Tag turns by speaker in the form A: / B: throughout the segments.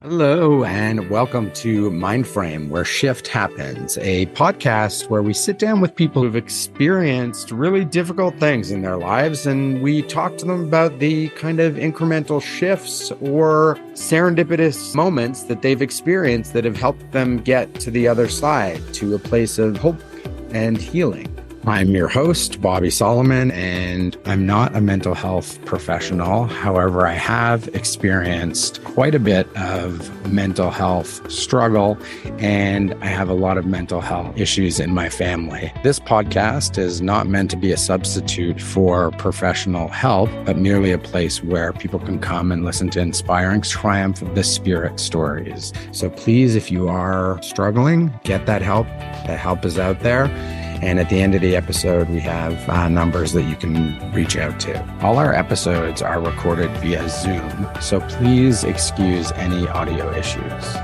A: Hello, and welcome to Mindframe, where shift happens, a podcast where we sit down with people who've experienced really difficult things in their lives, and we talk to them about the kind of incremental shifts or serendipitous moments that they've experienced that have helped them get to the other side, to a place of hope and healing. I'm your host, Bobby Solomon, and I'm not a mental health professional. However, I have experienced quite a bit of mental health struggle, and I have a lot of mental health issues in my family. This podcast is not meant to be a substitute for professional help, but merely a place where people can come and listen to inspiring triumph of the spirit stories. So please, if you are struggling, get that help. That help is out there. And at the end of the episode, we have numbers that you can reach out to. All our episodes are recorded via Zoom, so please excuse any audio issues.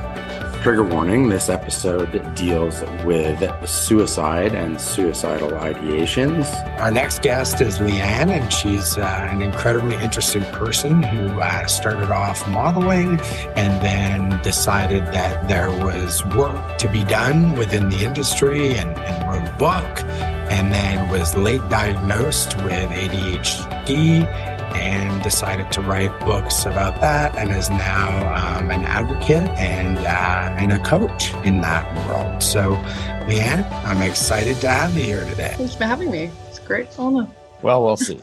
A: Trigger warning, this episode deals with suicide and suicidal ideations. Our next guest is Leanne, and she's an incredibly interesting person who started off modeling and then decided that there was work to be done within the industry and wrote a book, and then was late diagnosed with ADHD and decided to write books about that, and is now an advocate and a coach in that world. So, Leanne, I'm excited to have you here today.
B: Thanks for having me. It's a great honor.
A: Well, we'll see.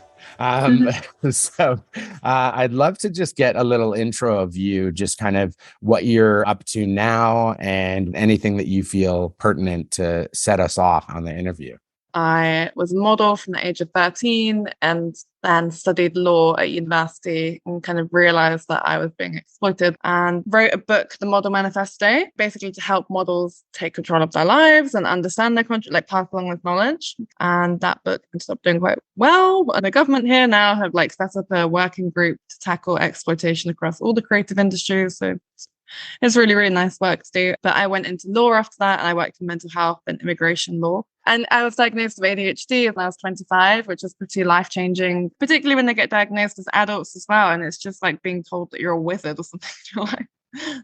A: So I'd love to just get a little intro of you, just kind of what you're up to now and anything that you feel pertinent to set us off on the interview.
B: I was a model from the age of 13 and then studied law at university and kind of realized that I was being exploited and wrote a book, The Model Manifesto, basically to help models take control of their lives and understand their control, like pass along this knowledge. And that book ended up doing quite well. And the government here now have set up a working group to tackle exploitation across all the creative industries. So it's really, really nice work to do. But I went into law after that, and I worked in mental health and immigration law. And I was diagnosed with ADHD when I was 25, which is pretty life-changing, particularly when they get diagnosed as adults as well. And it's just like being told that you're a wizard or something. You're like,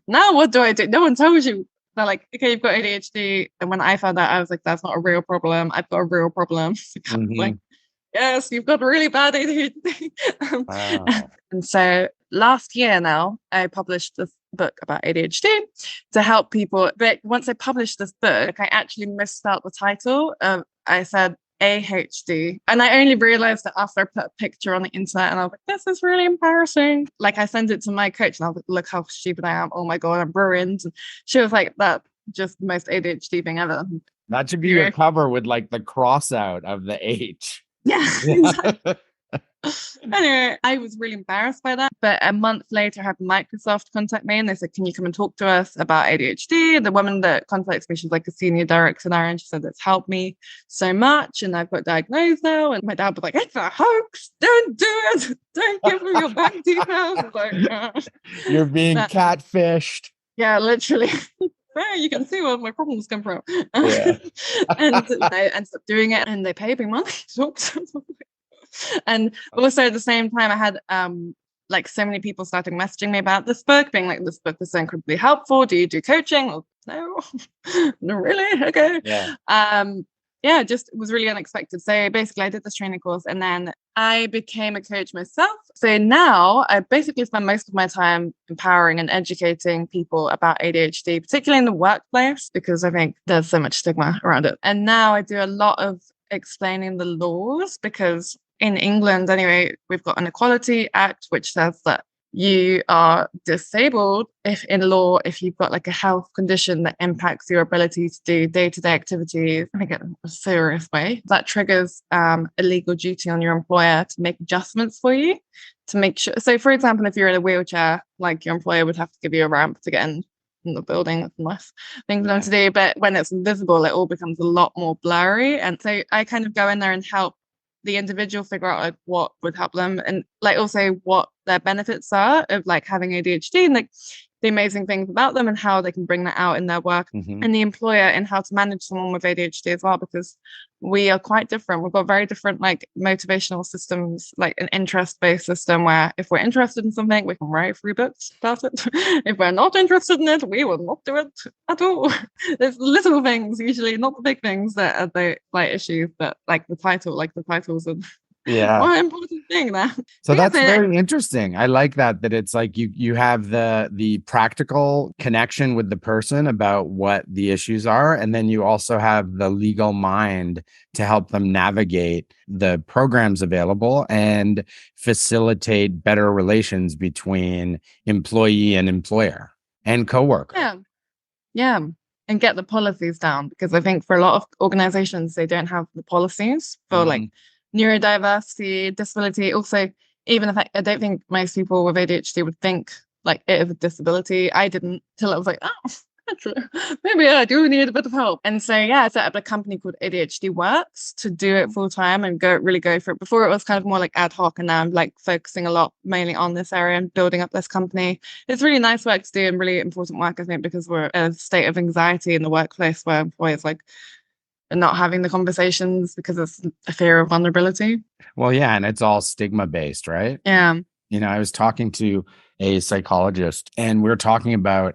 B: now what do I do? No one told you. They're like, okay, you've got ADHD. And when I found out, I was like, that's not a real problem. I've got a real problem. Like, yes, you've got really bad ADHD. Wow. And so last year now, I published this book about ADHD to help people. But once I published this book, I actually misspelled the title. I said ADHD. And I only realized that after I put a picture on the internet, and I was like, this is really embarrassing. Like, I sent it to my coach and I was like, look how stupid I am. Oh my God, I'm ruined. And she was like, that's just the most ADHD thing ever.
A: That should be your cover with like the cross out of the H.
B: Yeah. Exactly. Anyway, I was really embarrassed by that. But a month later, I had Microsoft contact me and they said, can you come and talk to us about ADHD? The woman that contacts me, she's like a senior director there, and she said, it's helped me so much. And I've got diagnosed now. And my dad was like, it's a hoax. Don't do it. Don't give me your bank details. I was like,
A: you're being catfished.
B: Yeah, literally. Well, you can see where my problems come from. Yeah. And I ended up doing it, and they paid me money to talk to them. And also at the same time, I had so many people starting messaging me about this book, being like, this book is so incredibly helpful. Do you do coaching? Well, no, not really. Okay. Yeah. Just it was really unexpected. So basically I did this training course and then I became a coach myself. So now I basically spend most of my time empowering and educating people about ADHD, particularly in the workplace, because I think there's so much stigma around it. And now I do a lot of explaining the laws, because in England, anyway, we've got an Equality Act, which says that you are disabled if you've got like a health condition that impacts your ability to do day-to-day activities, I think in a serious way. That triggers a legal duty on your employer to make adjustments for you to make sure. So for example, if you're in a wheelchair, like your employer would have to give you a ramp to get in the building. That's less things for them to do. But when it's invisible, it all becomes a lot more blurry. And so I kind of go in there and help the individual figure out like what would help them and like also what their benefits are of like having ADHD. And like the amazing things about them and how they can bring that out in their work, and the employer and how to manage someone with ADHD as well, because we are quite different. We've got very different like motivational systems, like an interest-based system where if we're interested in something, we can write 3 books about it. If we're not interested in it, we will not do it at all. There's little things, usually not the big things, that are the like issues, but like the titles and what important thing that.
A: So that's very interesting. I like that it's like you have the practical connection with the person about what the issues are, and then you also have the legal mind to help them navigate the programs available and facilitate better relations between employee and employer and coworker.
B: Yeah. And get the policies down, because I think for a lot of organizations, they don't have the policies for like neurodiversity, disability. Also, even if I don't think most people with ADHD would think like it is a disability. I didn't till I was like, oh, actually, maybe I do need a bit of help. And so, I set up a company called ADHD Works to do it full time and really go for it. Before it was kind of more like ad hoc, and now I'm like focusing a lot mainly on this area and building up this company. It's really nice work to do and really important work, I think, because we're in a state of anxiety in the workplace where employers like are not having the conversations because it's a fear of vulnerability.
A: Well, yeah, and it's all stigma based, right?
B: Yeah.
A: I was talking to a psychologist, and we were talking about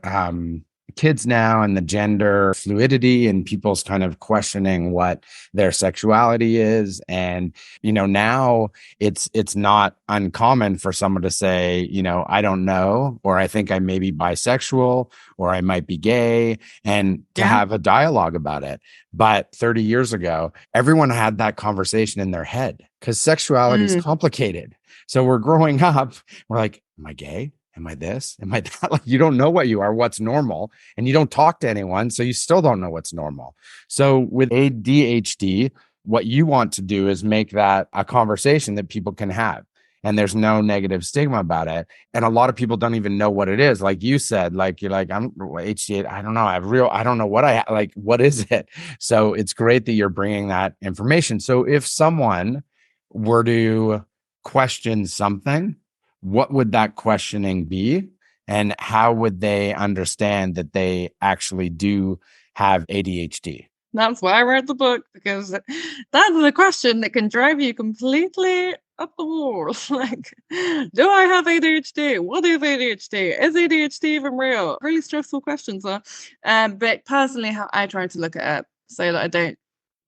A: kids now and the gender fluidity and people's kind of questioning what their sexuality is. And, now it's not uncommon for someone to say, I don't know, or I think I may be bisexual, or I might be gay, and to have a dialogue about it. But 30 years ago, everyone had that conversation in their head because sexuality is complicated. So we're growing up, we're like, am I gay? Am I this? Am I that? Like, you don't know what you are, what's normal, and you don't talk to anyone, so you still don't know what's normal. So with ADHD, what you want to do is make that a conversation that people can have, and there's no negative stigma about it. And a lot of people don't even know what it is. Like you said, like you're like, I'm ADHD. I don't know. I don't know what what is it? So it's great that you're bringing that information. So if someone were to question something, what would that questioning be, and how would they understand that they actually do have ADHD?
B: That's why I wrote the book, because that's the question that can drive you completely up the wall. Like, do I have ADHD? What is ADHD? Is ADHD even real? Really stressful questions, huh? But personally, how I try to look at it so that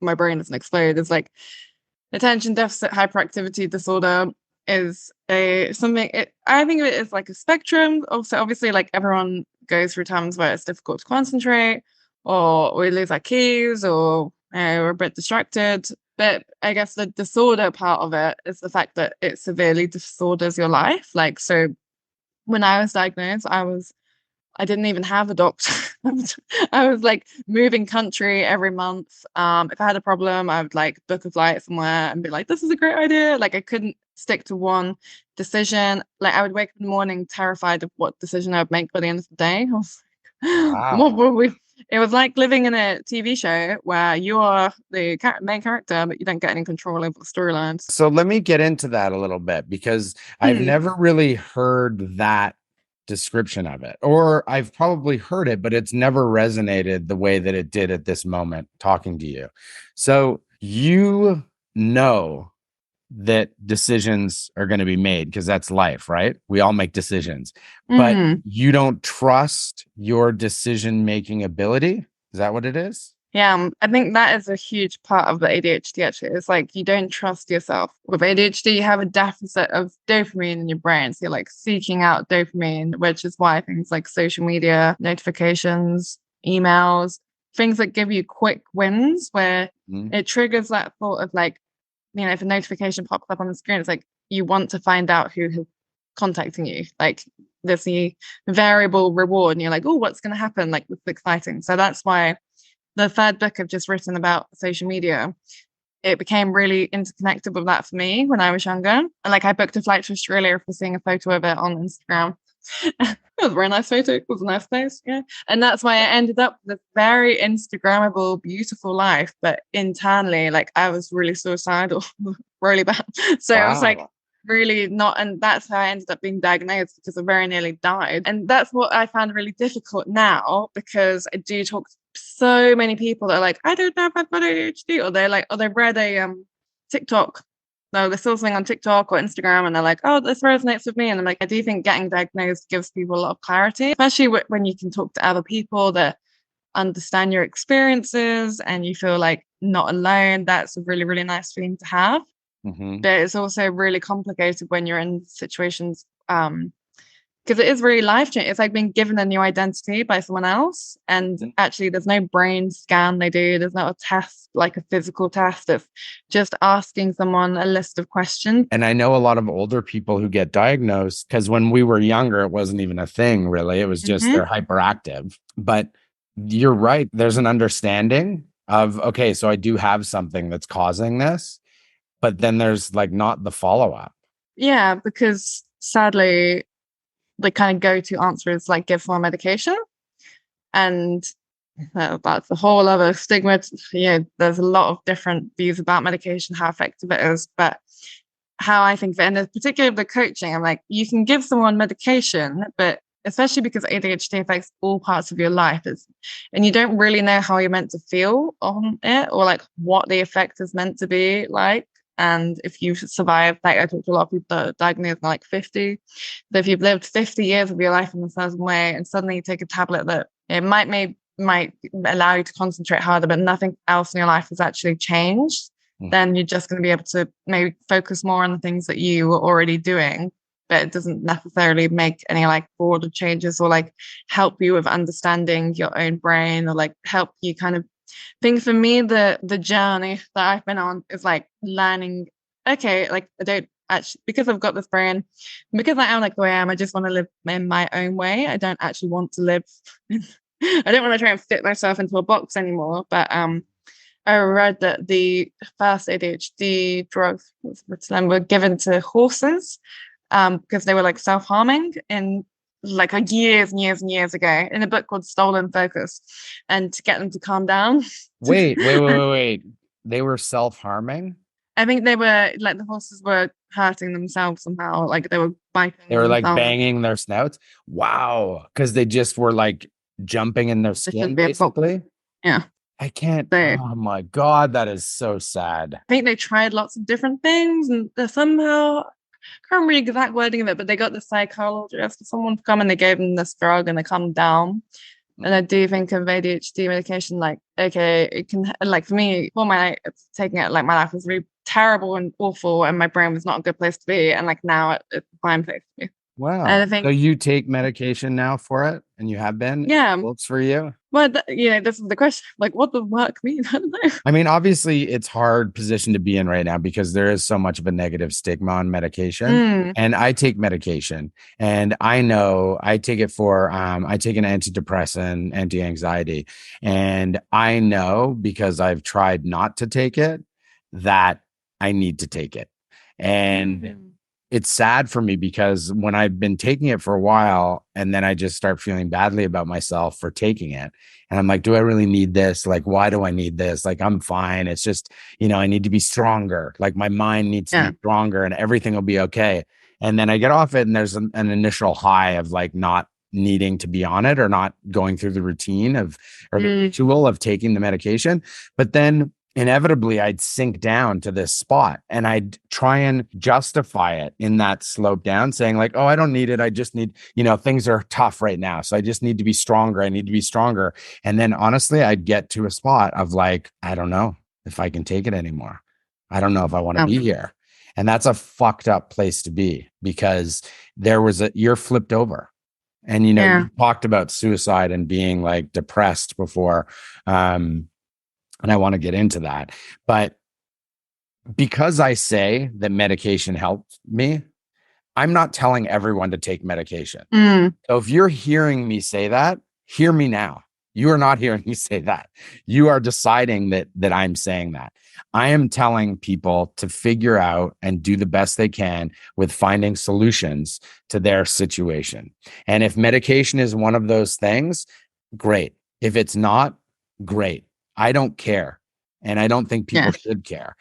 B: my brain doesn't explode, is like attention deficit hyperactivity disorder is I think of it as like a spectrum. Also, obviously, like everyone goes through times where it's difficult to concentrate, or we lose our keys, or we're a bit distracted. But I guess the disorder part of it is the fact that it severely disorders your life. Like, so when I was diagnosed, I didn't even have a doctor. I was like moving country every month. If I had a problem, I would like book a flight somewhere and be like, this is a great idea. Like, I couldn't stick to one decision. Like, I would wake up in the morning terrified of what decision I would make by the end of the day. I was like,
A: Wow.
B: what were we? It was like living in a TV show where you are the main character, but you don't get any control over the storylines.
A: So let me get into that a little bit, because I've never really heard that description of it, or I've probably heard it, but it's never resonated the way that it did at this moment talking to you. So you know that decisions are going to be made, because that's life, right? We all make decisions, but you don't trust your decision-making ability. Is that what it is?
B: Yeah, I think that is a huge part of the ADHD, actually. It's like you don't trust yourself. With ADHD, you have a deficit of dopamine in your brain. So you're like seeking out dopamine, which is why things like social media, notifications, emails, things that give you quick wins, where it triggers that thought of like, if a notification pops up on the screen, it's like you want to find out who is contacting you. Like, there's the variable reward, and you're like, oh, what's going to happen? Like, it's exciting. So that's why the third book I've just written about social media, it became really interconnected with that for me when I was younger. And like, I booked a flight to Australia for seeing a photo of it on Instagram. It was a very nice photo. It was a nice place. Yeah. And that's why I ended up with a very Instagrammable, beautiful life. But internally, like, I was really suicidal, really bad. So I was like, really not. And that's how I ended up being diagnosed, because I very nearly died. And that's what I found really difficult now, because I do talk to so many people that are like, I don't know if I've got ADHD, or they're like, oh, they've read a TikTok. No, they saw something on TikTok or Instagram and they're like, oh, this resonates with me. And I'm like, I do think getting diagnosed gives people a lot of clarity, especially when you can talk to other people that understand your experiences and you feel like not alone. That's a really, really nice feeling to have.
A: Mm-hmm.
B: But it's also really complicated when you're in situations, because it is really life-changing. It's like being given a new identity by someone else. And actually, there's no brain scan they do. There's not a test, like a physical test. It's just asking someone a list of questions.
A: And I know a lot of older people who get diagnosed, because when we were younger, it wasn't even a thing, really. It was just they're hyperactive. But you're right. There's an understanding of, okay, so I do have something that's causing this. But then there's like not the follow-up.
B: Yeah, because sadly, the kind of go-to answer is like give more medication. And that's a whole other stigma. Yeah, there's a lot of different views about medication, how effective it is. But how I think of it, and particularly the coaching, I'm like, you can give someone medication, but especially because ADHD affects all parts of your life, and you don't really know how you're meant to feel on it, or like what the effect is meant to be like. And if you survive, like I talk to a lot of people that are diagnosed at like 50. So if you've lived 50 years of your life in a certain way and suddenly you take a tablet that it might allow you to concentrate harder, but nothing else in your life has actually changed, then you're just going to be able to maybe focus more on the things that you were already doing. But it doesn't necessarily make any like broader changes or like help you with understanding your own brain, or like help you kind of think. For me, the journey that I've been on is like learning, okay, like I don't actually, because I've got this brain, because I am like the way I am, I just want to live in my own way. I don't actually want to live I don't want to try and fit myself into a box anymore. But I read that the first ADHD drugs were given to horses because they were like self-harming in like years and years and years ago, in a book called Stolen Focus, and to get them to calm down.
A: Wait. They were self-harming?
B: I think they were like, the horses were hurting themselves somehow, like they were biting.
A: They were like
B: themselves.
A: banging their snouts? Wow. Because they just were like jumping in their skin, basically?
B: Yeah.
A: I can't.
B: So,
A: oh my God, that is so sad.
B: I think they tried lots of different things, and somehow, I can't remember the exact wording of it, but they got the psychologist or someone to come and they gave them this drug and they calmed down. And I do think of ADHD medication, like, okay, it can, like for me, for my taking it, like my life was really terrible and awful, and my brain was not a good place to be. And like now it's a fine place to be.
A: Wow.
B: And I think,
A: so you take medication now for it, and you have been?
B: Yeah.
A: It works for you?
B: Well, this is the question. Like, what does work mean? I don't know.
A: I mean, obviously, it's hard position to be in right now because there is so much of a negative stigma on medication. And I take medication, and I know I take it for, I take an antidepressant, anti-anxiety. And I know, because I've tried not to take it, that I need to take it. And it's sad for me because when I've been taking it for a while and then I just start feeling badly about myself for taking it. And I'm like, do I really need this? Like, why do I need this? Like, I'm fine. It's just, I need to be stronger. Like my mind needs to be stronger and everything will be okay. And then I get off it and there's an initial high of like not needing to be on it or not going through the routine of, or the ritual of taking the medication. But then inevitably I'd sink down to this spot and I'd try and justify it in that slope down, saying like, oh, I don't need it. I just need, things are tough right now. So I just need to be stronger. I need to be stronger. And then honestly, I'd get to a spot of like, I don't know if I can take it anymore. I don't know if I want to be here. And that's a fucked up place to be, because you're flipped over. And, you talked about suicide and being like depressed before. And I want to get into that. But because I say that medication helped me, I'm not telling everyone to take medication. So if you're hearing me say that, hear me now. You are not hearing me say that. You are deciding that I'm saying that. I am telling people to figure out and do the best they can with finding solutions to their situation. And if medication is one of those things, great. If it's not, great. I don't care. And I don't think people should care.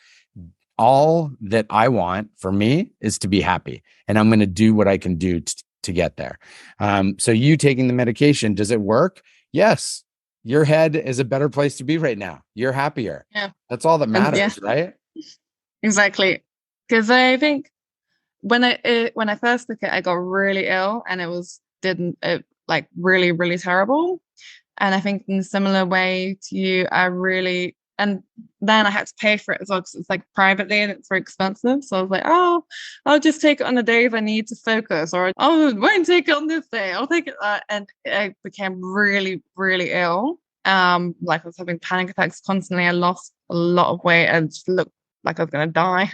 A: all that I want for me is to be happy, and I'm going to do what I can do to get there. So you taking the medication, does it work? Yes. Your head is a better place to be right now. You're happier.
B: Yeah.
A: That's all that
B: And
A: matters, right?
B: exactly. Because I think when I first took it, I got really ill, and like really, really terrible. And I think in a similar way to you, and then I had to pay for it as well, because it's like privately and it's very expensive. So I was like, oh, I'll just take it on the days I need to focus, or I won't take it on this day. I'll take it. And I became really, really ill. Like I was having panic attacks constantly. I lost a lot of weight and just looked like I was going to die.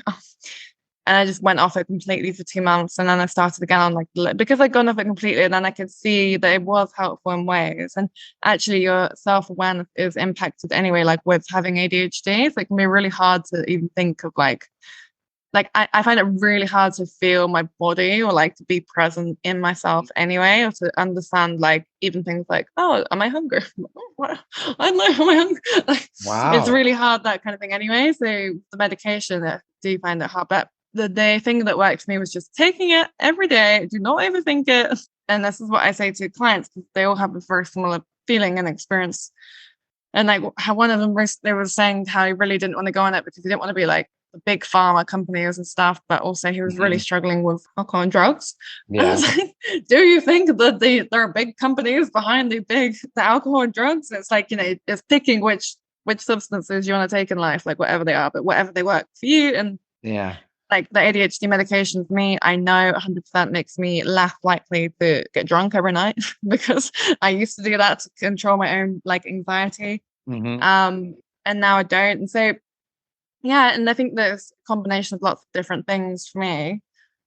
B: And I just went off it completely for 2 months. And then I started again on because I'd gone off it completely, and then I could see that it was helpful in ways. And actually your self-awareness is impacted anyway, like with having ADHD. It's like, it can be really hard to even think of I find it really hard to feel my body, or like to be present in myself anyway, or to understand like even things like, oh, am I hungry? I don't know, am I hungry? It's
A: Wow.
B: really hard, that kind of thing anyway. So the medication, I do find it hard. But the thing that worked for me was just taking it every day. Do not overthink it. And this is what I say to clients, because they all have a very similar feeling and experience. And like how one of them they were saying how he really didn't want to go on it because he didn't want to be like the big pharma companies and stuff, but also he was really struggling with alcohol and drugs. I was like, do you think that there are big companies behind the alcohol and drugs? It's like, it's picking which substances you want to take in life, like whatever they are, but whatever they work for you. And like the ADHD medication for me, I know 100% makes me less likely to get drunk every night because I used to do that to control my own like anxiety. And now I don't. And so, yeah, and I think there's a combination of lots of different things for me.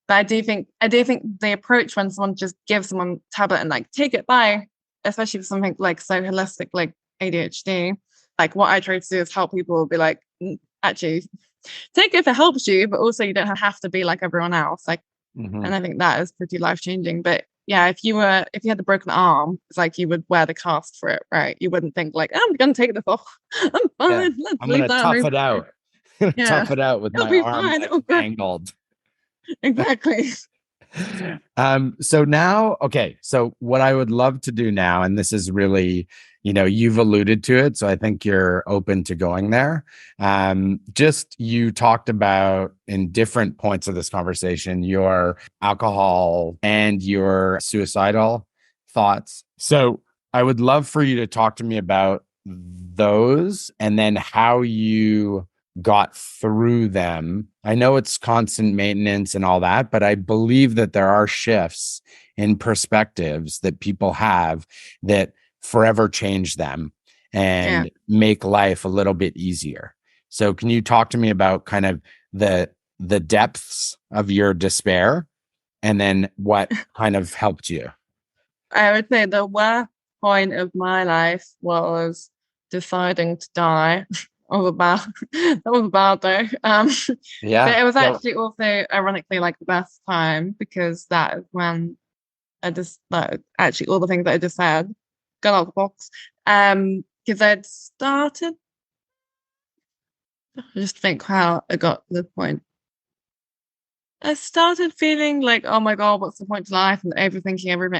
B: But I do think the approach when someone just gives someone a tablet and like take it by, especially for something like so holistic like ADHD, like what I try to do is help people be like, actually take it if it helps you, but also you don't have to be like everyone else. Like, and I think that is pretty life changing. But yeah, if you had the broken arm, it's like you would wear the cast for it, right? You wouldn't think like, I'm gonna take this off. I'm fine. Let's
A: I'm
B: leave
A: gonna
B: that.
A: tough it out. Tough it out with
B: It'll
A: my
B: be
A: arm
B: fine.
A: that's mangled.
B: Exactly.
A: So now, okay, so what I would love to do now, and this is really, you've alluded to it, so I think you're open to going there. Just you talked about in different points of this conversation, your alcohol and your suicidal thoughts. So I would love for you to talk to me about those and then how you got through them. I know it's constant maintenance and all that, but I believe that there are shifts in perspectives that people have that forever change them and make life a little bit easier. So can you talk to me about kind of the depths of your despair and then what kind of helped you?
B: I would say the worst point of my life was deciding to die. That was bad though. But it was actually also ironically like the best time, because that is when I just actually all the things that I just said got out of the box. Because I'd started, I just think how I got to this point. I started feeling like, oh my God, what's the point to life? And overthinking everything.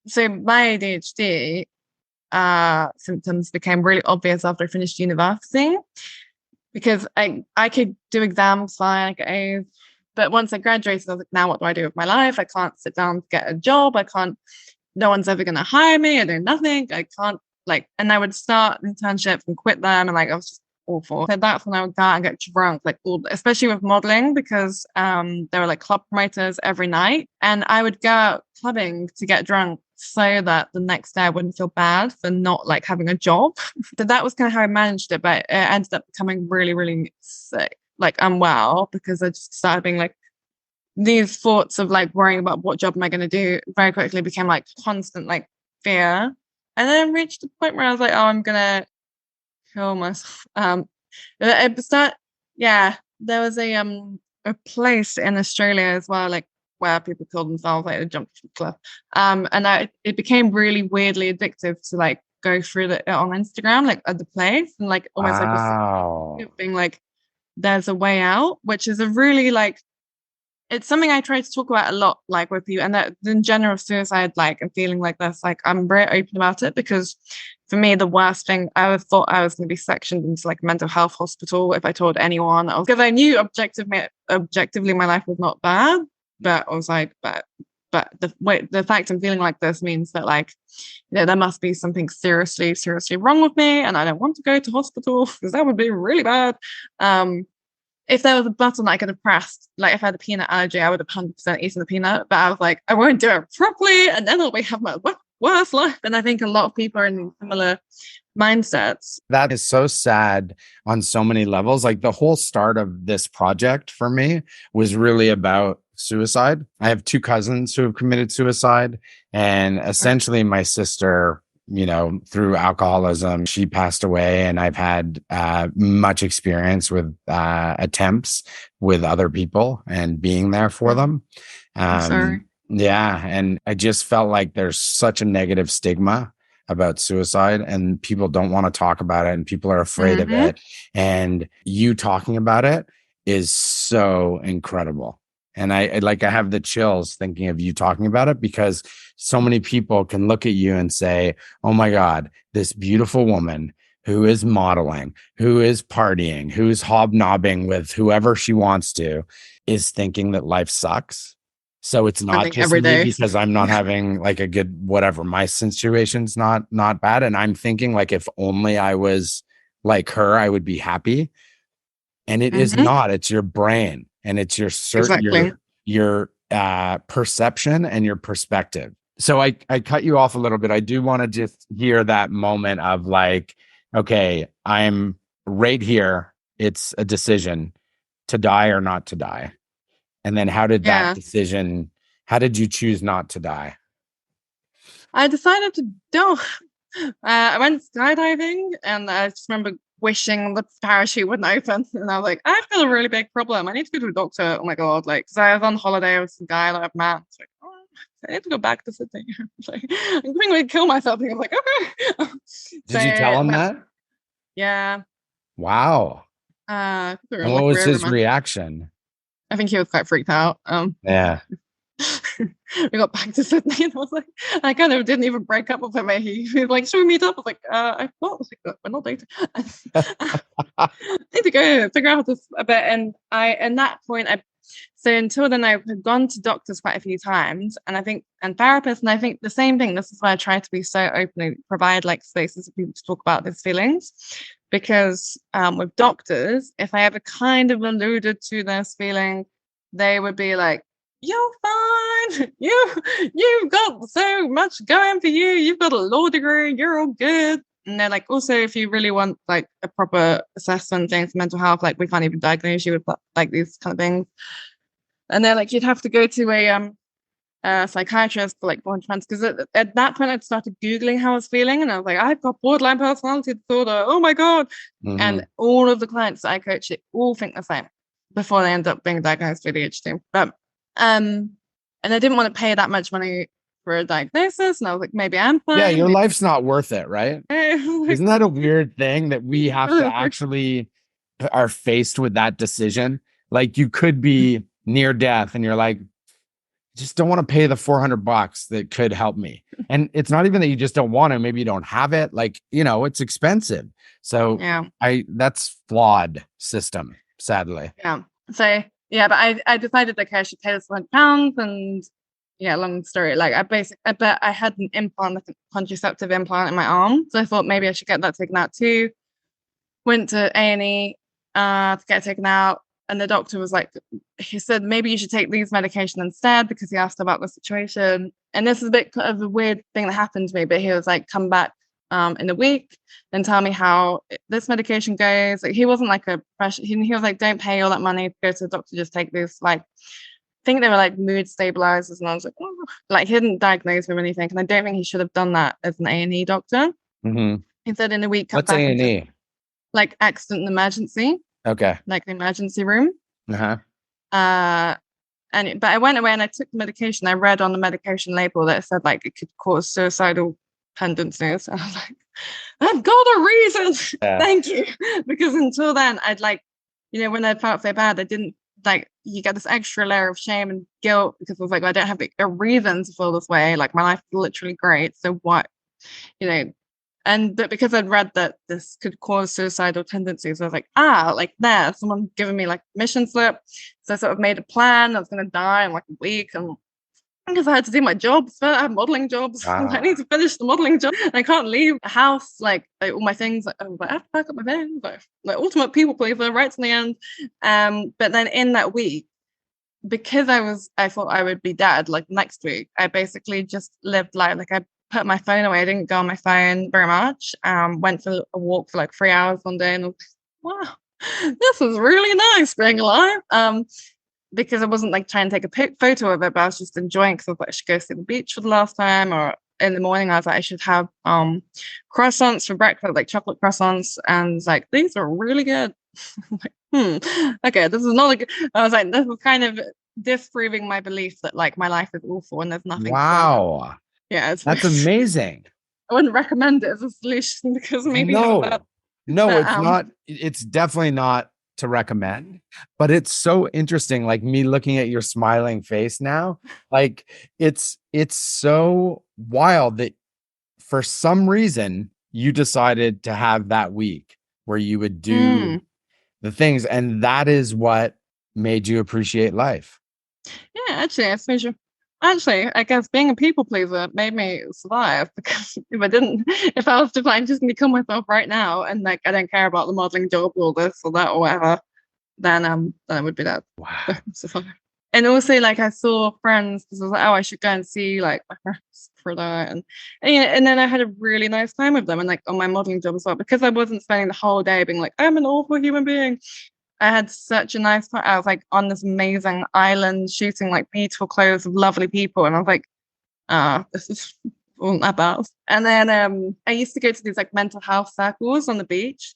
B: So my ADHD symptoms became really obvious after I finished university, because I could do exams fine, I get A's, but once I graduated, I was like, now what do I do with my life? I can't sit down to get a job. No one's ever going to hire me. I do nothing. I can't and I would start internships and quit them. And I was just awful. So that's when I would go out and get drunk, especially with modeling, because there were like club promoters every night. And I would go out clubbing to get drunk so that the next day I wouldn't feel bad for not like having a job. So that was kind of how I managed it. But it ended up becoming really, really sick, like unwell, because I just started being like, these thoughts of like worrying about what job am I going to do very quickly became like constant like fear. And then I reached a point where I was like, oh, I'm going to kill myself. There was a place in Australia as well, like where people killed themselves, like they jumped from the cliff. And it became really weirdly addictive to like go through it on Instagram, like at the place, and like almost like
A: Wow.
B: being like, there's a way out, which is a really like, it's something I try to talk about a lot, like with you, and that in general suicide, like and feeling like this, like I'm very open about it, because for me, the worst thing, I would thought I was going to be sectioned into like a mental health hospital if I told anyone, because I knew objectively my life was not bad, but I was like, but the fact I'm feeling like this means that like, there must be something seriously wrong with me, and I don't want to go to hospital because that would be really bad. If there was a button I could have pressed, like if I had a peanut allergy, I would have 100% eaten the peanut. But I was like, I won't do it properly, and then I'll have my worst life. And I think a lot of people are in similar mindsets.
A: That is so sad on so many levels. Like the whole start of this project for me was really about suicide. I have 2 cousins who have committed suicide, and essentially my sister, through alcoholism, she passed away, and I've had much experience with attempts with other people and being there for them.
B: I'm sorry.
A: Yeah. And I just felt like there's such a negative stigma about suicide, and people don't want to talk about it, and people are afraid of it. And you talking about it is so incredible. And I have the chills thinking of you talking about it, because so many people can look at you and say, oh my God, this beautiful woman who is modeling, who is partying, who's hobnobbing with whoever she wants to, is thinking that life sucks. So it's not just
B: every day,
A: because I'm not having like a good whatever. My situation's not bad. And I'm thinking like, if only I was like her, I would be happy. And it is not. It's your brain, and it's your your perception and your perspective. So I cut you off a little bit. I do want to just hear that moment of like, okay, I'm right here. It's a decision to die or not to die. And then how did that decision, how did you choose not to die?
B: I decided to don't. I went skydiving, and I just remember wishing the parachute wouldn't open. And I was like, I've got a really big problem. I need to go to a doctor. Oh my God. Like, because I was on holiday with some guy that I've met. It's like, oh, I need to go back to Sydney. Like, I'm going to kill myself. And I was like, okay.
A: Did you tell him that?
B: Yeah.
A: Wow.
B: And
A: what was his reaction?
B: I think he was quite freaked out.
A: Yeah.
B: We got back to Sydney, and I was like, I kind of didn't even break up with him. He was like, should we meet up? I was like, I thought, we're not dating. I need to go figure out this a bit. And at that point, so until then, I had gone to doctors quite a few times, and therapists, and I think the same thing. This is why I try to be so open and provide like spaces for people to talk about these feelings, because with doctors, if I ever kind of alluded to this feeling, they would be like, you're fine. You've got so much going for you. You've got a law degree. You're all good. And they're like, also, if you really want like a proper assessment thing for mental health, like we can't even diagnose you with like these kind of things. And they're like, you'd have to go to a psychiatrist for like months, because at that point I'd started Googling how I was feeling, and I was like, I've got borderline personality disorder. Oh my God. And all of the clients that I coach, they all think the same before they end up being diagnosed with ADHD. But and I didn't want to pay that much money for a diagnosis, and I was like, maybe I'm fine.
A: Yeah, your life's not worth it, right? Isn't that a weird thing that we have to actually are faced with that decision? Like, you could be near death, and you're like, just don't want to pay the $400 that could help me. And it's not even that you just don't want to, maybe you don't have it. Like, it's expensive. So that's flawed system, sadly.
B: Yeah. So yeah, but I decided like I should pay this £100, and long story. Like I had an implant, like a contraceptive implant in my arm. So I thought maybe I should get that taken out too. Went to A&E to get it taken out. And the doctor was like, he said, maybe you should take these medications instead, because he asked about the situation. And this is a bit of a weird thing that happened to me, but he was like, come back in a week and tell me how this medication goes. Like, he wasn't like a pressure. He was like, don't pay all that money to go to the doctor, just take this. Like, I think they were like mood stabilizers. And I was like, oh. Like, he didn't diagnose me or anything. And I don't think he should have done that as an A&E doctor. He said in a week,
A: what's A&E?
B: Like accident and emergency.
A: Okay.
B: Like the emergency room.
A: But
B: I went away and I took the medication. I read on the medication label that it said like it could cause suicidal tendencies. And I was like, I've got a reason.
A: Yeah.
B: Thank you. Because until then, I'd like, when I felt so bad, I didn't like, you get this extra layer of shame and guilt because I was like, I don't have a reason to feel this way. Like my life is literally great. So what, but because I'd read that this could cause suicidal tendencies, I was like, like there, someone giving me like mission slip. So I sort of made a plan. I was going to die in like a week, and because I had to do my jobs, but I have modeling jobs.
A: Wow.
B: I need to finish the modeling job. I can't leave the house, like all my things. I was like, I have to pack up my things. Like ultimate people pleaser, right to the end. But then in that week, because I thought I would be dead like next week, I basically just lived like I put my phone away. I didn't go on my phone very much. Went for a walk for like 3 hours one day, and I was like, wow, this is really nice being alive. Because I wasn't like trying to take a photo of it, but I was just enjoying, because I was like, I should go see the beach for the last time. Or in the morning, I was like, I should have croissants for breakfast, like chocolate croissants. And it's like, these are really good. Like, okay, this is not I was like, this is kind of disproving my belief that like my life is awful and there's nothing.
A: Wow.
B: Yeah,
A: That's amazing.
B: I wouldn't recommend it as a solution because maybe
A: no,
B: it's
A: not. It's definitely not to recommend, but it's so interesting. Like me looking at your smiling face now, like it's so wild that for some reason you decided to have that week where you would do the things, and that is what made you appreciate life.
B: Yeah, actually, I suppose I guess being a people pleaser made me survive, because if I was to find just become myself right now and like I don't care about the modeling job or this or that or whatever, then I would be that.
A: Wow.
B: And also, like, I saw friends because I was like, oh, I should go and see like my friends for that, and then I had a really nice time with them, and like on my modeling job as well, because I wasn't spending the whole day being like, I'm an awful human being. I had such a nice time. I was like on this amazing island shooting like beautiful clothes of lovely people, and I was like, this wasn't that bad. And then I used to go to these like mental health circles on the beach.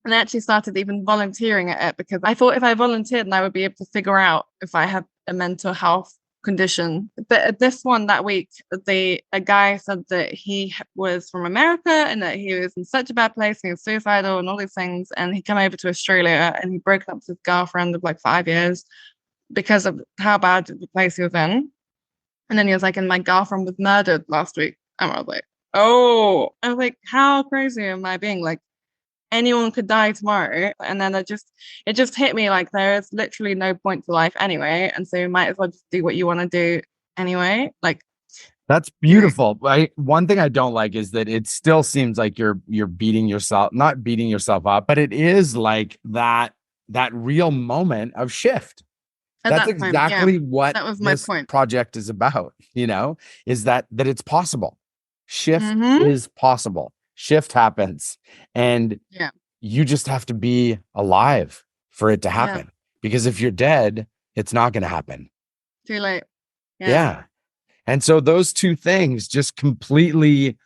B: And I actually started even volunteering at it, because I thought if I volunteered, then I would be able to figure out if I had a mental health condition. But at this one that week, a guy said that he was from America and that he was in such a bad place and he was suicidal and all these things. And he came over to Australia and he broke up with his girlfriend of like 5 years because of how bad the place he was in. And then he was like, and my girlfriend was murdered last week. And I was like, oh, I was like, how crazy am I being? Like, anyone could die tomorrow. And then it just hit me like there's literally no point to life anyway, and so you might as well just do what you want to do anyway. Like,
A: that's beautiful. One thing I don't like is that it still seems like you're not beating yourself up, but it is like that real moment of shift. That's exactly what
B: that was my point.
A: Project is about, is that it's possible. Shift is possible. Shift happens, and you just have to be alive for it to happen, because if you're dead, it's not going to happen.
B: Too late.
A: Yeah. And so those two things just completely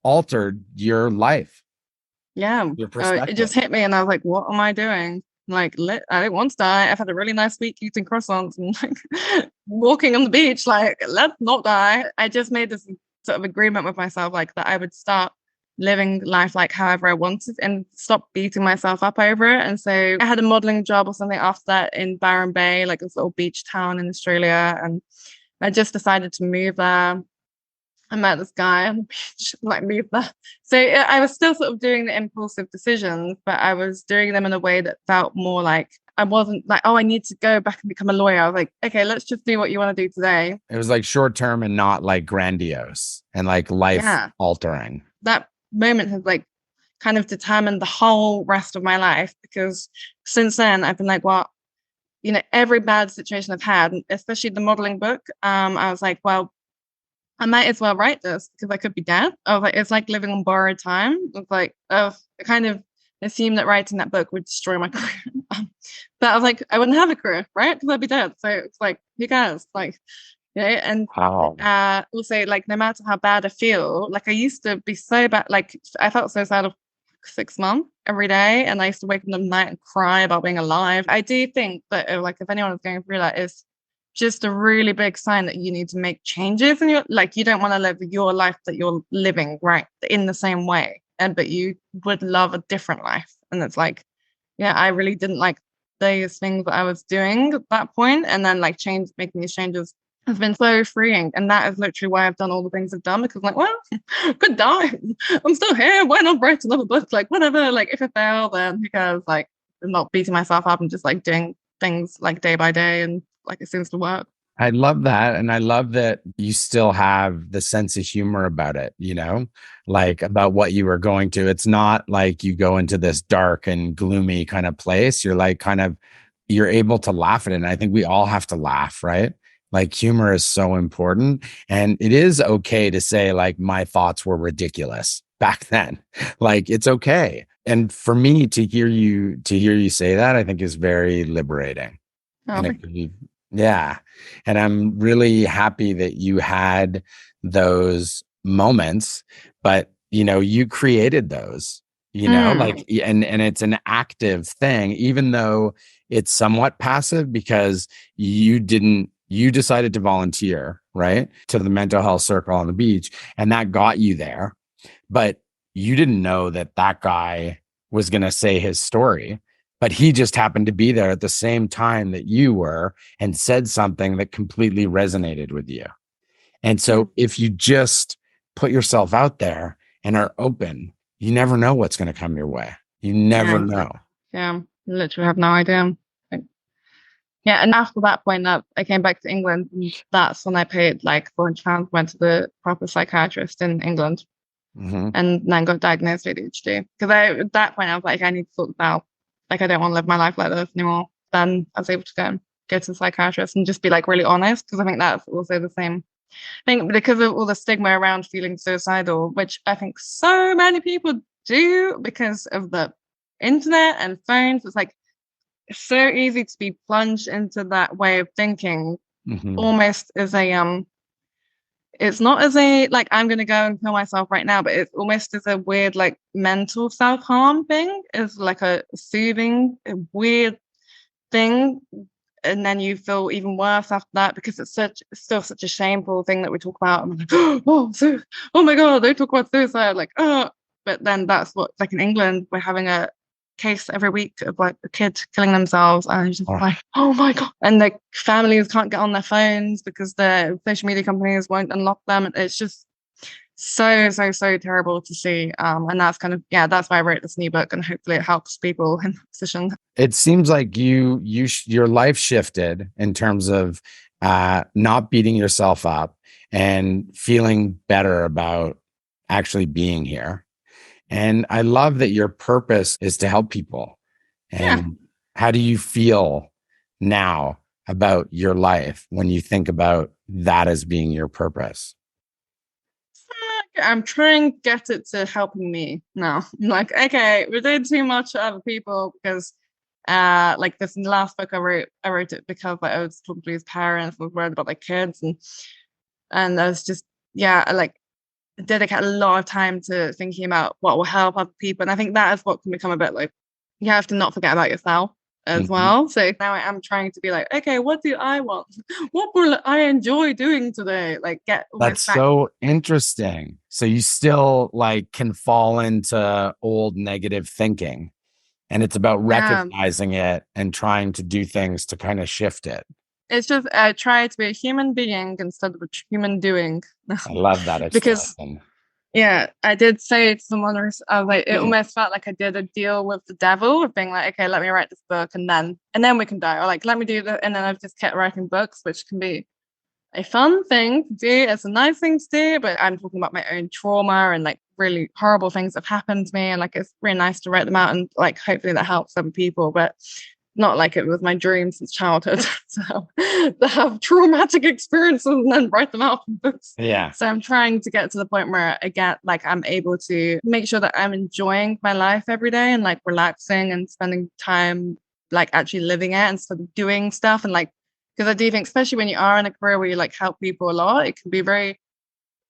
A: altered your life.
B: Yeah.
A: Your perspective.
B: It just hit me and I was like, what am I doing? Like, I don't want to die. I've had a really nice week eating croissants and like walking on the beach. Like, let's not die. I just made this sort of agreement with myself, like that I would start living life like however I wanted and stop beating myself up over it. And so I had a modeling job or something after that in Byron Bay, like this little beach town in Australia. And I just decided to move there. I met this guy on the beach, like moved there. So I was still sort of doing the impulsive decisions, but I was doing them in a way that felt more like I wasn't like, oh, I need to go back and become a lawyer. I was like, okay, let's just do what you want to do today.
A: It was like short term and not like grandiose and like life altering.
B: That moment has like kind of determined the whole rest of my life, because since then I've been like, well, every bad situation I've had, especially the modeling book, I was like, well, I might as well write this because I could be dead. I was like, it's like living on borrowed time. It's like, I kind of assumed that writing that book would destroy my career. But I was like, I wouldn't have a career, right? Because I'd be dead. So it's like, who cares? Like, and also, like, no matter how bad I feel, like I used to be so bad, like I felt so sad of 6 months every day, and I used to wake up in the night and cry about being alive. I do think that like if anyone is going through that, is just a really big sign that you need to make changes in your, like, you don't want to live your life that you're living right in the same way, but you would love a different life. And it's like, yeah, I really didn't like those things that I was doing at that point, and then like making these changes has been so freeing. And that is literally why I've done all the things I've done, because I'm like, well, good die, I'm still here, why not write another book? Like, whatever, like, if I fail, then who cares? Like, I'm not beating myself up and just like doing things like day by day, and like it seems to work.
A: I love that. And I love that you still have the sense of humor about it, like about what you were going to. It's not like you go into this dark and gloomy kind of place. You're like you're able to laugh at it. And I think we all have to laugh, right? Like humor is so important. And it is okay to say, like, my thoughts were ridiculous back then. Like, it's okay. And for me to hear you say that, I think is very liberating.
B: Oh,
A: And it could be, yeah. And I'm really happy that you had those moments, but you created those, like, and it's an active thing, even though it's somewhat passive, because you decided to volunteer, right, to the mental health circle on the beach, and that got you there. But you didn't know that guy was going to say his story. But he just happened to be there at the same time that you were and said something that completely resonated with you. And so if you just put yourself out there and are open, you never know what's going to come your way. You never know.
B: Yeah, literally have no idea. Yeah, and after that point up, I came back to England, and that's when I paid like £400, went to the proper psychiatrist in England, and then got diagnosed with ADHD. Because at that point I was like, I need to sort this out. Like, I don't want to live my life like this anymore. Then I was able to go to the psychiatrist and just be like really honest, because I think that's also the same. I think because of all the stigma around feeling suicidal, which I think so many people do because of the internet and phones, it's like it's so easy to be plunged into that way of thinking, almost as a it's not as a like I'm gonna go and kill myself right now, but it's almost as a weird like mental self-harm thing, is like a soothing, a weird thing. And then you feel even worse after that, because it's still such a shameful thing that we talk about. And we're like, oh my God, they talk about suicide, like, oh. But then that's what, like, in England, we're having a case every week of like a kid killing themselves, and it's just like, oh my God. And the families can't get on their phones because the social media companies won't unlock them. It's just so terrible to see. And that's kind of, that's why I wrote this new book, and hopefully it helps people in that position.
A: It seems like your life shifted in terms of not beating yourself up and feeling better about actually being here. And I love that your purpose is to help people. And how do you feel now about your life when you think about that as being your purpose?
B: I'm trying to get it to helping me now. I'm like, okay, we did too much for other people, because like this last book I wrote it because like, I was talking to his parents, I was worried about their kids, and I was just I like dedicate a lot of time to thinking about what will help other people. And I think that is what can become a bit like, you have to not forget about yourself as well. So now I am trying to be like, okay, what do I want? What will I enjoy doing today? Like,
A: that's so interesting. So you still like can fall into old negative thinking, and it's about recognizing it and trying to do things to kind of shift it.
B: It's just try to be a human being instead of a human doing.
A: I love that expression.
B: Because I did say to someone, I was like, it almost felt like I did a deal with the devil of being like, okay, let me write this book and then we can die, or like, let me do that. And then I've just kept writing books, which can be a fun thing to do. It's a nice thing to do, but I'm talking about my own trauma and like really horrible things that have happened to me. And like, it's really nice to write them out, and like, hopefully that helps some people, but not like it was my dream since childhood. So to have traumatic experiences and then write them out in books.
A: Yeah.
B: So I'm trying to get to the point where I'm able to make sure that I'm enjoying my life every day and like relaxing and spending time like actually living it instead of doing stuff. And like, because I do think, especially when you are in a career where you like help people a lot, it can be very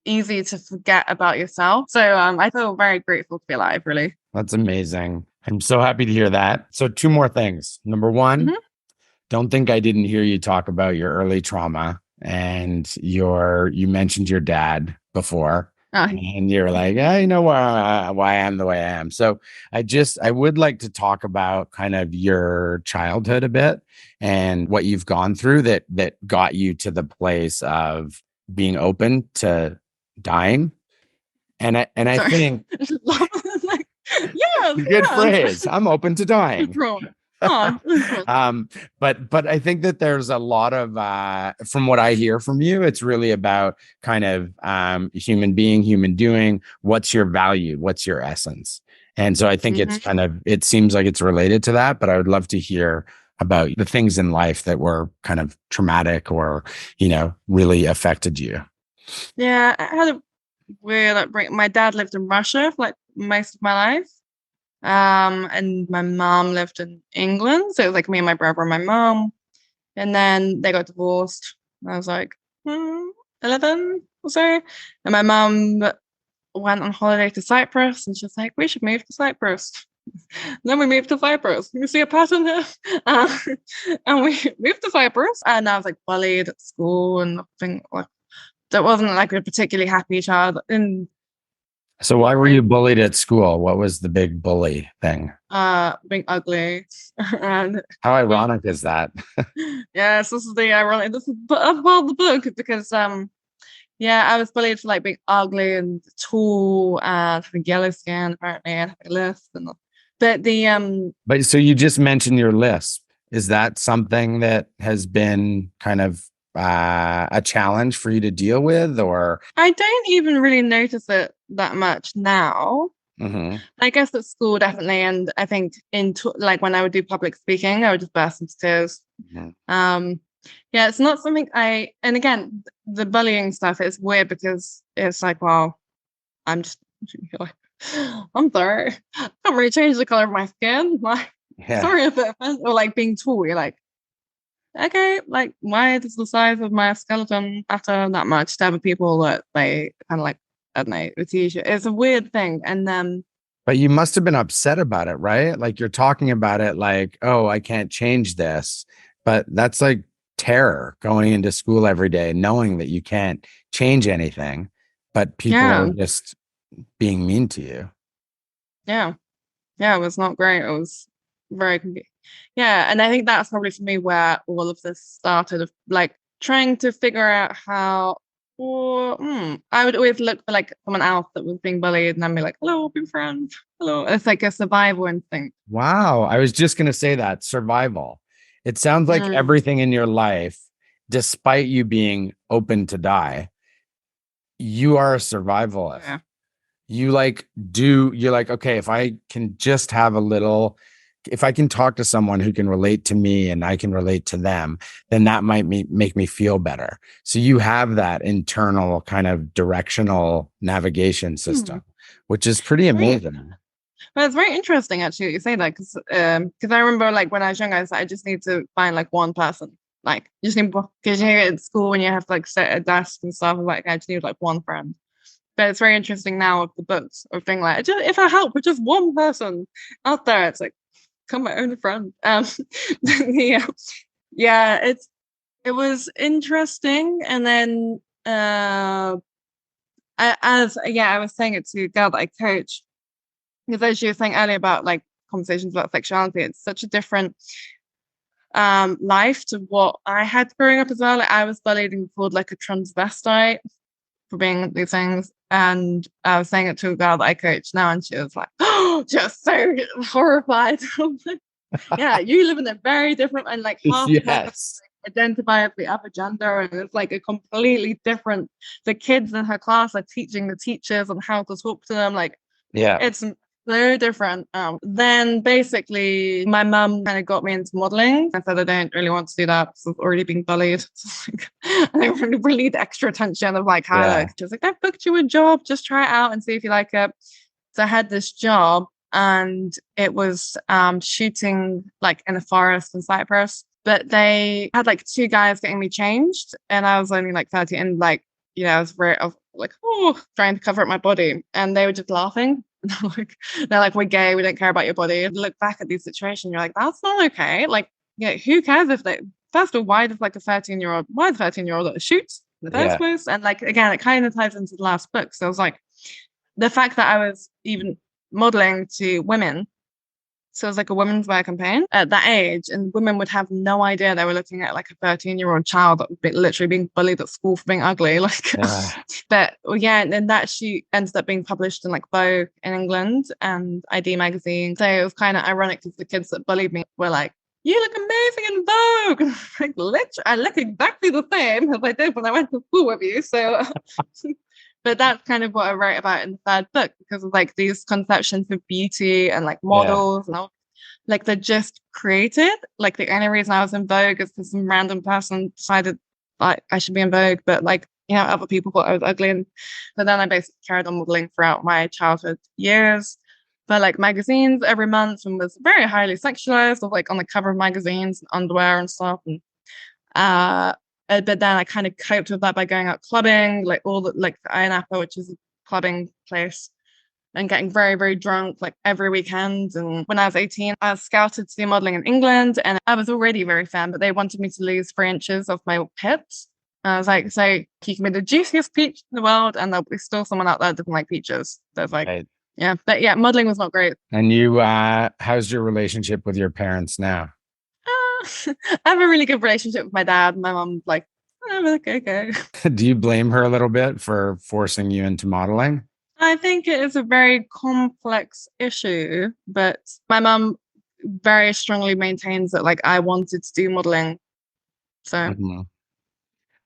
B: easy to forget about yourself. So I feel very grateful to be alive, really.
A: That's amazing. I'm so happy to hear that. So 2 more things. Number 1, don't think I didn't hear you talk about your early trauma and you mentioned your dad before.
B: Oh,
A: And you're like, you know why I am the way I am. So I would like to talk about kind of your childhood a bit and what you've gone through that got you to the place of being open to dying. And I
B: sorry.
A: think
B: Like, yes,
A: good
B: yes.
A: phrase. I'm open to dying.
B: Wrong. Oh,
A: um, but I think that there's a lot of from what I hear from you, it's really about kind of human being, human doing. What's your value? What's your essence? And so I think it's
B: hmm
A: kind of it seems like it's related to that, but I would love to hear about the things in life that were kind of traumatic or, really affected you.
B: Yeah, I had a weird upbringing. My dad lived in Russia for like most of my life. And my mom lived in England. So it was like me and my brother and my mom. And then they got divorced. I was like, 11 or so. And my mom went on holiday to Cyprus and she was like, we should move to Cyprus. Then we moved to Cyprus. You see a pattern here? Uh, and we moved to Cyprus. And I was like bullied at school and nothing like that wasn't like a particularly happy child. And
A: So why were you bullied at school? What was the big bully thing?
B: being ugly. And
A: How ironic is that?
B: yes, this is the ironic. This is part of the book because yeah, I was bullied for like being ugly and tall and having yellow skin apparently and having a lisp and but the
A: But so you just mentioned your lisp. Is that something that has been kind of a challenge for you to deal with, or?
B: I don't even really notice it that much now.
A: Mhm.
B: I guess at school definitely, and I think like when I would do public speaking, I would just burst into tears.
A: Mhm.
B: Yeah, it's not something and again, the bullying stuff is weird because it's like, well, I'm just like, I'm sorry, I can't really change the color of my skin. Like,
A: Yeah.
B: sorry if it offends, or like being tall, you're like, okay, like why does the size of my skeleton matter that much to other people that they kind of like, I don't know, it's usually it's a weird thing. And
A: But you must have been upset about it, right? Like you're talking about it like, oh, I can't change this. But that's like terror going into school every day, knowing that you can't change anything, but people are
B: yeah,
A: just being mean to you.
B: yeah. Yeah, it was not great. It was very yeah, and I think that's probably for me where all of this started of like trying to figure out how or I would always look for like someone else that was being bullied and then be like, hello, be friends. Hello. It's like a survival instinct.
A: Wow. I was just going to say that survival. It sounds like
B: Mm,
A: everything in your life, despite you being open to die, you are a survivalist.
B: yeah.
A: You're like, okay, if I can just have a little, if I can talk to someone who can relate to me and I can relate to them, then that might make me feel better. So you have that internal kind of directional navigation
B: Hmm.
A: system, which is pretty
B: Right.
A: amazing.
B: Well, it's very interesting actually you say that because I remember like when I was younger, I said I just need to find like one person. Like you just need because you know at school when you have to like sit at a desk and stuff, like I just need like one friend. But it's very interesting now with the books of being like, just, if I help with just one person out there, it's like, come my only friend. Yeah, yeah, it was interesting. And then I was saying it to a girl that I coach, because as you were saying earlier about like conversations about sexuality, it's such a different life to what I had growing up as well. Like I was bullied and called like a transvestite for being these things. And I was saying it to a girl that I coach now, and she was like, oh, just so horrified. Yeah, you live in a very different, and like half of her
A: Yes.
B: identify as the other gender, and it's like a completely different. The kids in her class are teaching the teachers on how to talk to them. Like,
A: Yeah.
B: it's so different. Then basically, my mum kind of got me into modeling. I said I don't really want to do that because I've already been bullied. I don't really need extra attention of like how I
A: Yeah.
B: look. She was like, I've booked you a job. Just try it out and see if you like it. So I had this job, and it was shooting like in a forest in Cyprus. But they had like two guys getting me changed, and I was only like 30, and like I was like, oh, trying to cover up my body, and they were just laughing. They're like, we're gay, we don't care about your body. And look back at these situations, you're like, that's not okay. Like, yeah, who cares if they, first of all, why does like a 13-year-old, why does a 13-year-old shoot in the first
A: Yeah.
B: place? And like, again, it kind of ties into the last book. So I was like, the fact that I was even modeling to women, so it was like a women's wear campaign at that age, and women would have no idea they were looking at like a 13-year-old child that would be literally being bullied at school for being ugly. Like,
A: Yeah.
B: but well, yeah, and then that shoot ended up being published in like Vogue in England and ID magazine. So it was kind of ironic because the kids that bullied me were like, "You look amazing in Vogue." Like, literally, I look exactly the same as I did when I went to school with you. So. But that's kind of what I wrote about in the third book, because of like these conceptions of beauty and like models and all, like they're just created. Like the only reason I was in Vogue is because some random person decided like I should be in Vogue, but like, you know, other people thought I was ugly. And but then I basically carried on modeling throughout my childhood years. But like magazines every month, and was very highly sexualized, of like on the cover of magazines and underwear and stuff. And but then I kind of coped with that by going out clubbing, like all the like the Iron Apple, which is a clubbing place, and getting very, very drunk like every weekend. And when I was 18, I was scouted to do modeling in England, and I was already very fan, but they wanted me to lose 3 inches of my hips. And I was like, so you can be the juiciest peach in the world, and there'll be still someone out there that doesn't like peaches. So it's like,
A: Right.
B: yeah, but yeah, modeling was not great.
A: And you, how's your relationship with your parents now?
B: I have a really good relationship with my dad. My mom's like, oh, okay.
A: Do you blame her a little bit for forcing you into modeling?
B: I think it is a very complex issue, but my mom very strongly maintains that like I wanted to do modeling. So
A: Mhm.
B: yeah.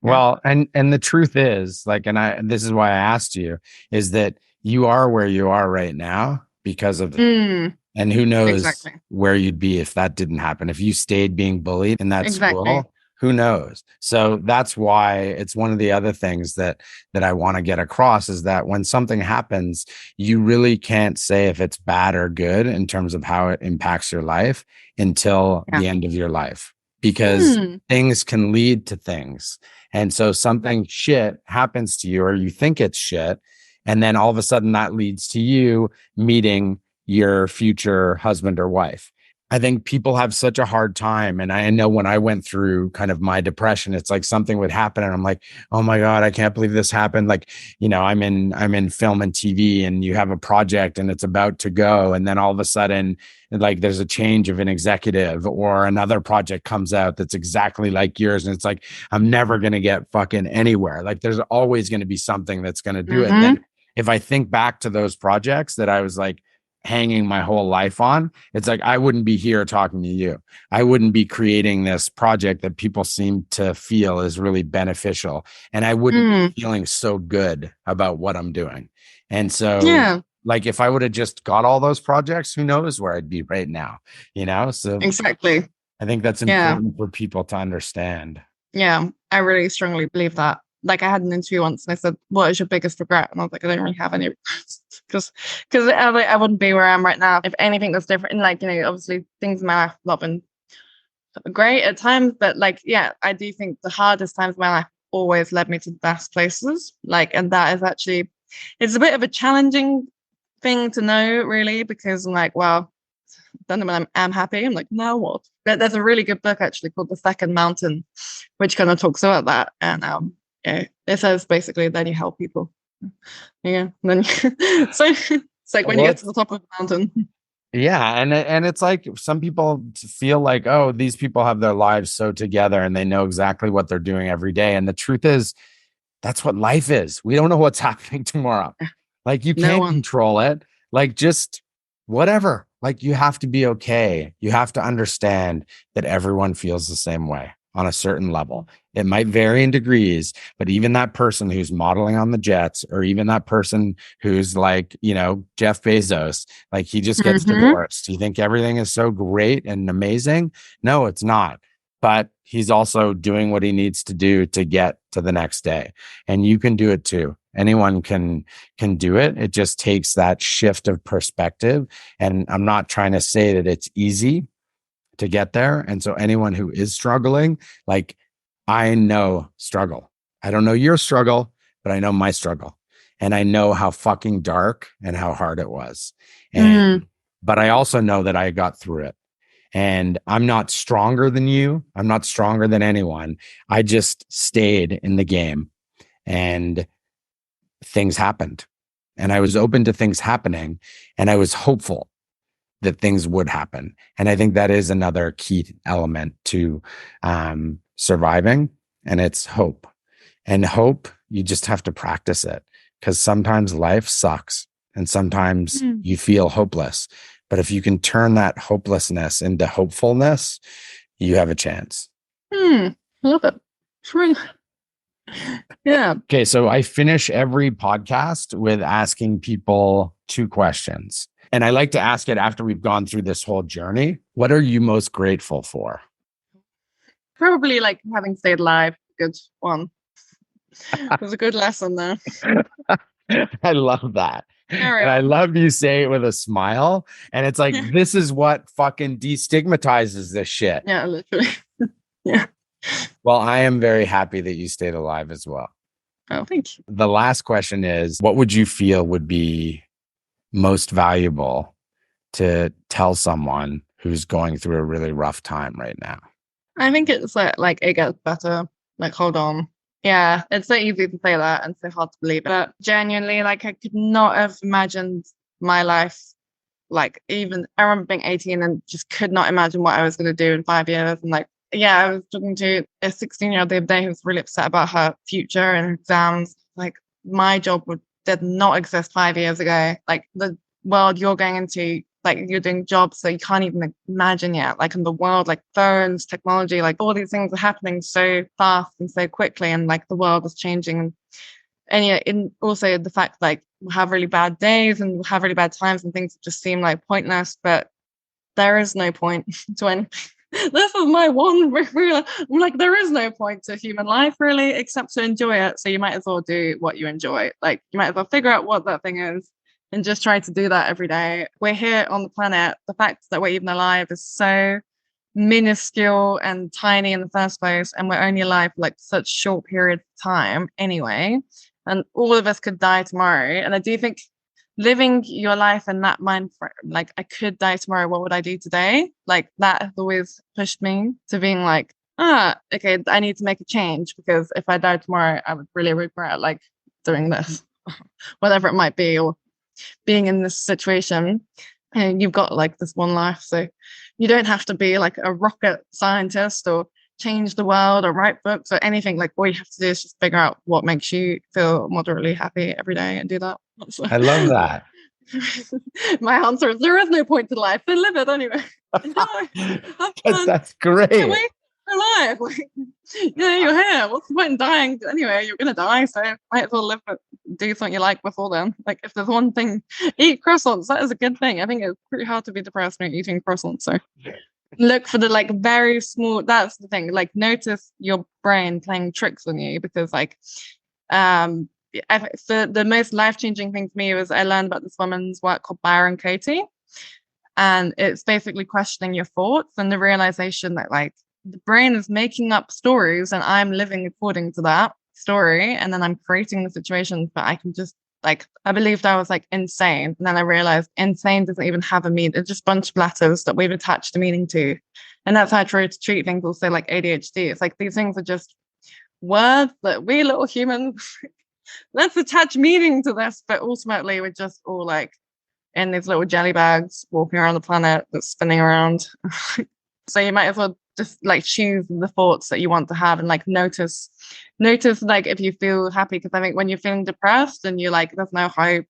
A: Well, and the truth is, like, this is why I asked you, is that you are where you are right now because of it. And who knows
B: Exactly.
A: where you'd be if that didn't happen. If you stayed being bullied in that
B: Exactly.
A: school, who knows? So that's why it's one of the other things that I want to get across is that when something happens, you really can't say if it's bad or good in terms of how it impacts your life until
B: Yeah.
A: the end of your life, because things can lead to things. And so something shit happens to you, or you think it's shit, and then all of a sudden that leads to you meeting your future husband or wife. I think people have such a hard time. And I know when I went through kind of my depression, it's like something would happen and I'm like, oh my God, I can't believe this happened. Like, you know, I'm in film and TV, and you have a project and it's about to go. And then all of a sudden, like there's a change of an executive, or another project comes out that's exactly like yours. And it's like, I'm never going to get fucking anywhere. Like there's always going to be something that's going to do it. And then if I think back to those projects that I was like, hanging my whole life on, it's like I wouldn't be here talking to you. I wouldn't be creating this project that people seem to feel is really beneficial, and I wouldn't be feeling so good about what I'm doing. And so like if I would have just got all those projects, who knows where I'd be right now, you know? So
B: Exactly.
A: I think that's important for people to understand.
B: Yeah, I really strongly believe that. Like I had an interview once and I said, what is your biggest regret? And I was like, I don't really have any regrets, because I wouldn't be where I am right now if anything was different. And like, you know, obviously things in my life have not been great at times, but like, yeah, I do think the hardest times of my life always led me to the best places. Like, and that is actually, it's a bit of a challenging thing to know, really, because I'm like, well, then when I'm happy, I'm like, now what? But there's a really good book actually called The Second Mountain, which kind of talks about that. And yeah, it says basically then you help people. Yeah. Then so it's like when you get to the top of the mountain.
A: Yeah. And it's like some people feel like, oh, these people have their lives so together and they know exactly what they're doing every day. And the truth is, that's what life is. We don't know what's happening tomorrow. Like you can't control it. Like just whatever. Like you have to be okay. You have to understand that everyone feels the same way on a certain level. It might vary in degrees, but even that person who's modeling on the jets, or even that person who's like, you know, Jeff Bezos, like he just gets divorced. You think everything is so great and amazing? No, it's not. But he's also doing what he needs to do to get to the next day. And you can do it too. Anyone can do it. It just takes that shift of perspective. And I'm not trying to say that it's easy to get there. And so anyone who is struggling, like I know struggle. I don't know your struggle, but I know my struggle. And I know how fucking dark and how hard it was. And but I also know that I got through it. And I'm not stronger than you. I'm not stronger than anyone. I just stayed in the game and things happened. And I was open to things happening and I was hopeful that things would happen. And I think that is another key element to surviving, and it's hope. And hope, you just have to practice it because sometimes life sucks and sometimes you feel hopeless. But if you can turn that hopelessness into hopefulness, you have a chance.
B: I love it. True. Yeah.
A: Okay, so I finish every podcast with asking people 2 questions. And I like to ask it after we've gone through this whole journey. What are you most grateful for?
B: Probably like having stayed alive. Good one. There's a good lesson there.
A: I love that.
B: Carry
A: And I
B: on.
A: love you say it with a smile. And it's like, this is what fucking destigmatizes this shit.
B: Yeah, literally. Yeah.
A: Well, I am very happy that you stayed alive as well.
B: Oh, thank you.
A: The last question is, what would you feel would be most valuable to tell someone who's going through a really rough time right now?
B: I think it's like it gets better. Like, hold on. Yeah, it's so easy to say that and so hard to believe. But genuinely, like, I could not have imagined my life. Like, even I remember being 18 and just could not imagine what I was going to do in 5 years. And like, yeah, I was talking to a 16-year-old the other day who was really upset about her future and exams. Like, my job did not exist 5 years ago. Like, the world you're going into, like, you're doing jobs that you can't even imagine yet. Like, in the world, like phones, technology, like all these things are happening so fast and so quickly, and like the world is changing. And yeah, in also the fact like we have really bad days and we have really bad times and things just seem like pointless, but there is no point to anything. This is my one real, like, there is no point to human life really except to enjoy it. So you might as well do what you enjoy. Like, you might as well figure out what that thing is and just try to do that every day. We're here on the planet. The fact that we're even alive is so minuscule and tiny in the first place, and we're only alive for like such short periods of time anyway. And all of us could die tomorrow. And I do think living your life in that mind frame, like, I could die tomorrow, what would I do today? Like, that has always pushed me to being like, okay, I need to make a change, because if I died tomorrow, I would really regret like doing this, whatever it might be, or being in this situation. And you've got like this one life, so you don't have to be like a rocket scientist or change the world or write books or anything. Like, all you have to do is just figure out what makes you feel moderately happy every day and do that. So,
A: I love that.
B: my answer is there is no point to life, so live it anyway.
A: That's great.
B: Alive, like, yeah, you're here. What's the point in dying anyway? You're gonna die, so might as well live it, do something you like before then. Like, if there's one thing, eat croissants. That is a good thing. I think it's pretty hard to be depressed when you're eating croissants. So look for the like very small. That's the thing. Like, notice your brain playing tricks on you, because like, the most life-changing thing for me was I learned about this woman's work called Byron Katie, and it's basically questioning your thoughts and the realization that like the brain is making up stories and I'm living according to that story, and then I'm creating the situations, but I can just like, I believed I was like insane, and then I realized insane doesn't even have a meaning. It's just a bunch of letters that we've attached a meaning to, and that's how I try to treat things also, like ADHD. It's like these things are just words that we little humans let's attach meaning to this, but ultimately we're just all like in these little jelly bags walking around the planet that's spinning around. So you might as well just like choose the thoughts that you want to have, and like notice like if you feel happy, because I think when you're feeling depressed and you're like there's no hope,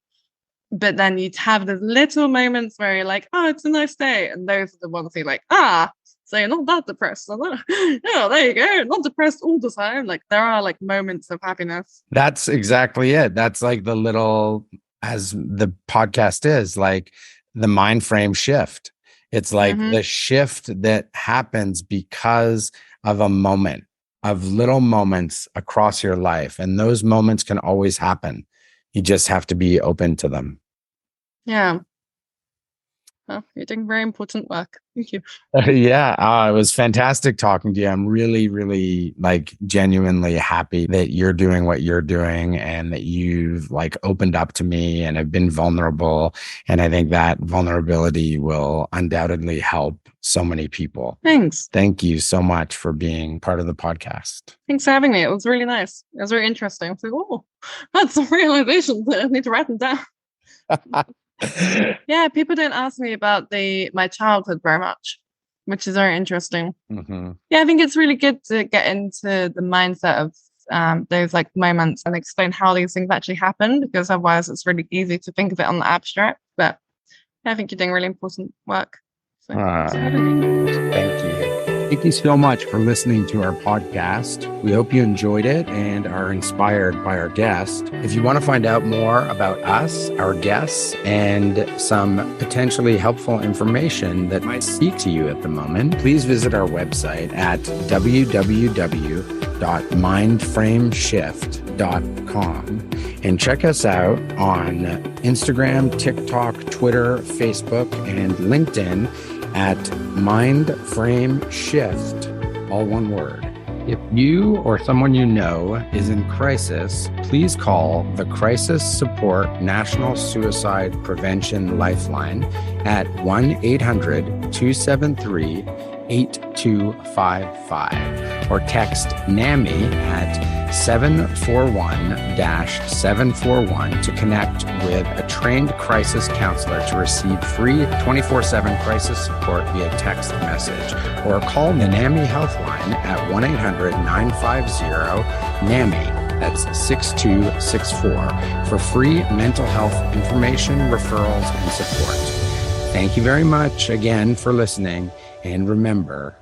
B: but then you have those little moments where you're like, oh, it's a nice day, and those are the ones you're like, so you're not that depressed. So yeah, there you go. Not depressed all the time. Like, there are like moments of happiness.
A: That's exactly it. That's like the little, as the podcast is, like the mind frame shift. It's like the shift that happens because of a moment, of little moments across your life. And those moments can always happen. You just have to be open to them.
B: Yeah. Well, you're doing very important work. Thank you.
A: Yeah, it was fantastic talking to you. I'm really, really like genuinely happy that you're doing what you're doing and that you've like opened up to me and have been vulnerable. And I think that vulnerability will undoubtedly help so many people.
B: Thanks.
A: Thank you so much for being part of the podcast.
B: Thanks for having me. It was really nice. It was very interesting. I was like, oh, that's some realizations that I need to write them down. Yeah, people don't ask me about my childhood very much, which is very interesting.
A: Mm-hmm.
B: Yeah, I think it's really good to get into the mindset of those like moments and explain how these things actually happen, because otherwise it's really easy to think of it on the abstract. But I think you're doing really important work. So thanks for having me.
A: Thank you. Thank you so much for listening to our podcast. We hope you enjoyed it and are inspired by our guest. If you want to find out more about us, our guests, and some potentially helpful information that might speak to you at the moment, please visit our website at www.mindframeshift.com and check us out on Instagram, TikTok, Twitter, Facebook, and LinkedIn at Mind Frame Shift, all one word. If you or someone you know is in crisis, please call the Crisis Support National Suicide Prevention Lifeline at 1-800-273-8255 or text NAMI at 741-741 to connect with a trained crisis counselor to receive free 24/7 crisis support via text message, or call the NAMI Healthline at 1-800-950-NAMI. That's 6264 for free mental health information, referrals, and support. Thank you very much again for listening. And remember,